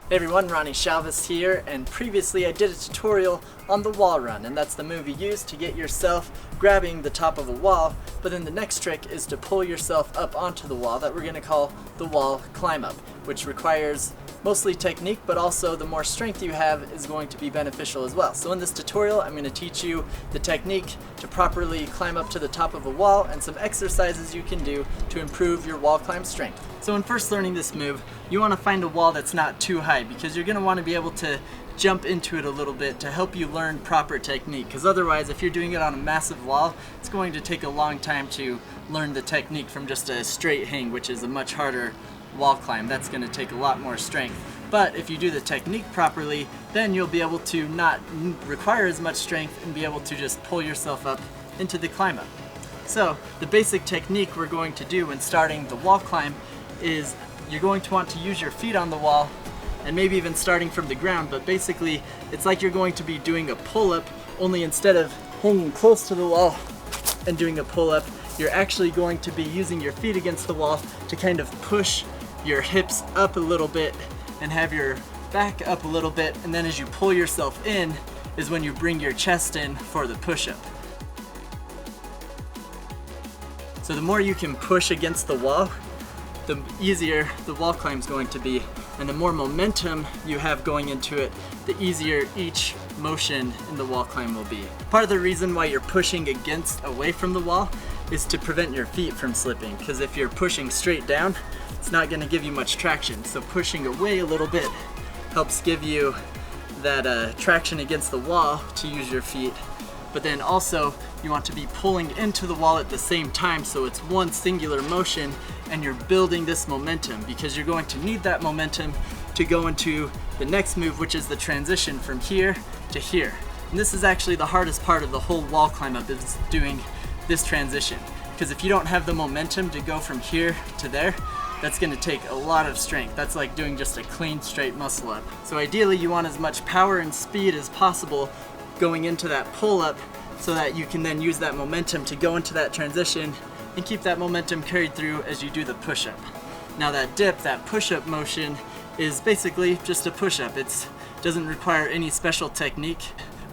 Hey everyone, Ronnie here, and previously I did a tutorial on the wall run, and that's the move you use to get yourself grabbing the top of a wall, but then the next trick is to pull yourself up onto the wall that we're going to call the wall climb up, which requires mostly technique, but also the more strength you have is going to be beneficial as well. So in this tutorial I'm going to teach you the technique to properly climb up to the top of a wall and some exercises you can do to improve your wall climb strength. So when first learning this move, you want to find a wall that's not too high because you're going to want to be able to jump into it a little bit to help you learn proper technique, because otherwise if you're doing it on a massive wall, it's going to take a long time to learn the technique from just a straight hang, which is a much harder wall climb. That's going to take a lot more strength. But if you do the technique properly, then you'll be able to not require as much strength and be able to just pull yourself up into the climb up. So the basic technique we're going to do when starting the wall climb is you're going to want to use your feet on the wall, and maybe even starting from the ground, but basically it's like you're going to be doing a pull-up, only instead of hanging close to the wall and doing a pull-up, you're actually going to be using your feet against the wall to kind of push your hips up a little bit and have your back up a little bit, and then as you pull yourself in is when you bring your chest in for the push-up. So the more you can push against the wall, the easier the wall climb is going to be, and the more momentum you have going into it, the easier each motion in the wall climb will be. Part of the reason why you're pushing away from the wall is to prevent your feet from slipping, because if you're pushing straight down, it's not going to give you much traction. So pushing away a little bit helps give you that traction against the wall to use your feet. But then also you want to be pulling into the wall at the same time, so it's one singular motion and you're building this momentum, because you're going to need that momentum to go into the next move, which is the transition from here to here. And this is actually the hardest part of the whole wall climb up, is doing this transition, because if you don't have the momentum to go from here to there, that's going to take a lot of strength. That's like doing just a clean straight muscle up. So ideally you want as much power and speed as possible going into that pull up, so that you can then use that momentum to go into that transition and keep that momentum carried through as you do the push-up. Now that dip, that push-up motion, is basically just a push-up. It doesn't require any special technique,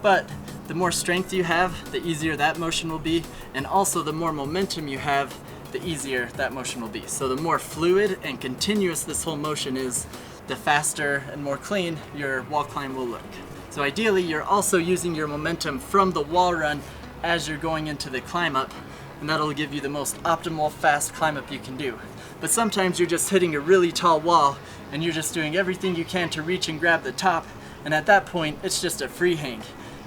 but the more strength you have, the easier that motion will be, and also the more momentum you have, the easier that motion will be. So the more fluid and continuous this whole motion is, the faster and more clean your wall climb will look. So ideally you're also using your momentum from the wall run as you're going into the climb up, and that'll give you the most optimal fast climb up you can do. But sometimes you're just hitting a really tall wall and you're just doing everything you can to reach and grab the top, and at that point it's just a free hang.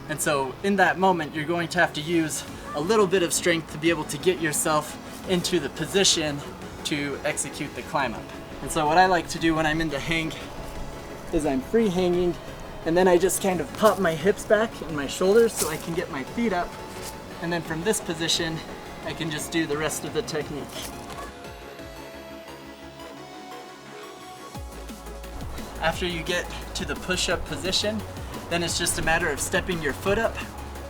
And so in that moment you're going to have to use a little bit of strength to be able to get yourself into the position to execute the climb up. And so what I like to do when I'm in the hang is I'm free hanging, and then I just kind of pop my hips back and my shoulders so I can get my feet up, and then from this position I can just do the rest of the technique. After you get to the push-up position, then it's just a matter of stepping your foot up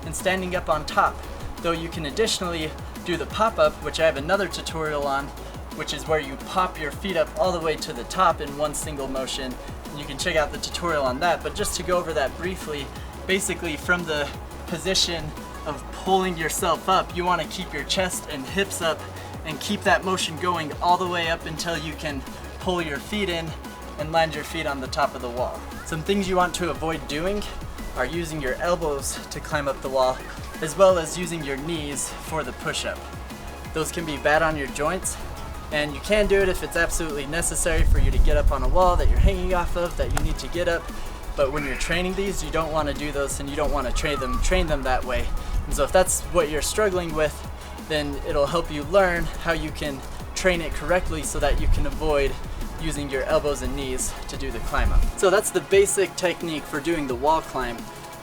and standing up on top. Though you can additionally do the pop-up, which I have another tutorial on, which is where you pop your feet up all the way to the top in one single motion. And you can check out the tutorial on that, but just to go over that briefly, basically from the position of pulling yourself up, you want to keep your chest and hips up and keep that motion going all the way up until you can pull your feet in and land your feet on the top of the wall. Some things you want to avoid doing are using your elbows to climb up the wall, as well as using your knees for the push-up. Those can be bad on your joints, and you can do it if it's absolutely necessary for you to get up on a wall that you're hanging off of, that you need to get up. But when you're training these, you don't want to do those, and you don't want to train them that way. And so if that's what you're struggling with, then it'll help you learn how you can train it correctly so that you can avoid using your elbows and knees to do the climb up. So that's the basic technique for doing the wall climb,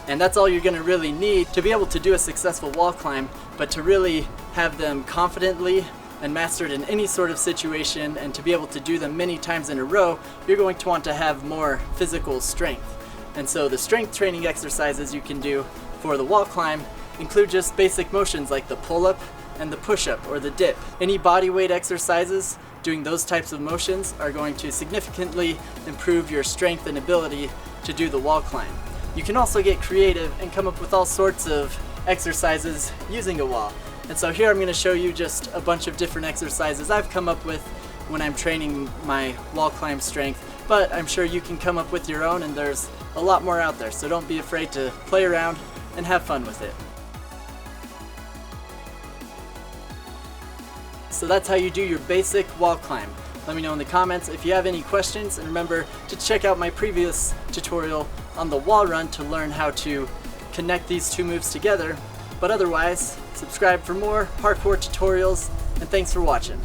and that's all you're going to really need to be able to do a successful wall climb. But to really have them confidently and mastered in any sort of situation, and to be able to do them many times in a row, you're going to want to have more physical strength. And so the strength training exercises you can do for the wall climb include just basic motions like the pull-up and the push-up or the dip. Any body weight exercises doing those types of motions are going to significantly improve your strength and ability to do the wall climb. You can also get creative and come up with all sorts of exercises using a wall. And so here I'm going to show you just a bunch of different exercises I've come up with when I'm training my wall climb strength, but I'm sure you can come up with your own, and there's a lot more out there, so don't be afraid to play around and have fun with it. So that's how you do your basic wall climb. Let me know in the comments if you have any questions, and remember to check out my previous tutorial on the wall run to learn how to connect these two moves together. But otherwise, subscribe for more parkour tutorials, and thanks for watching.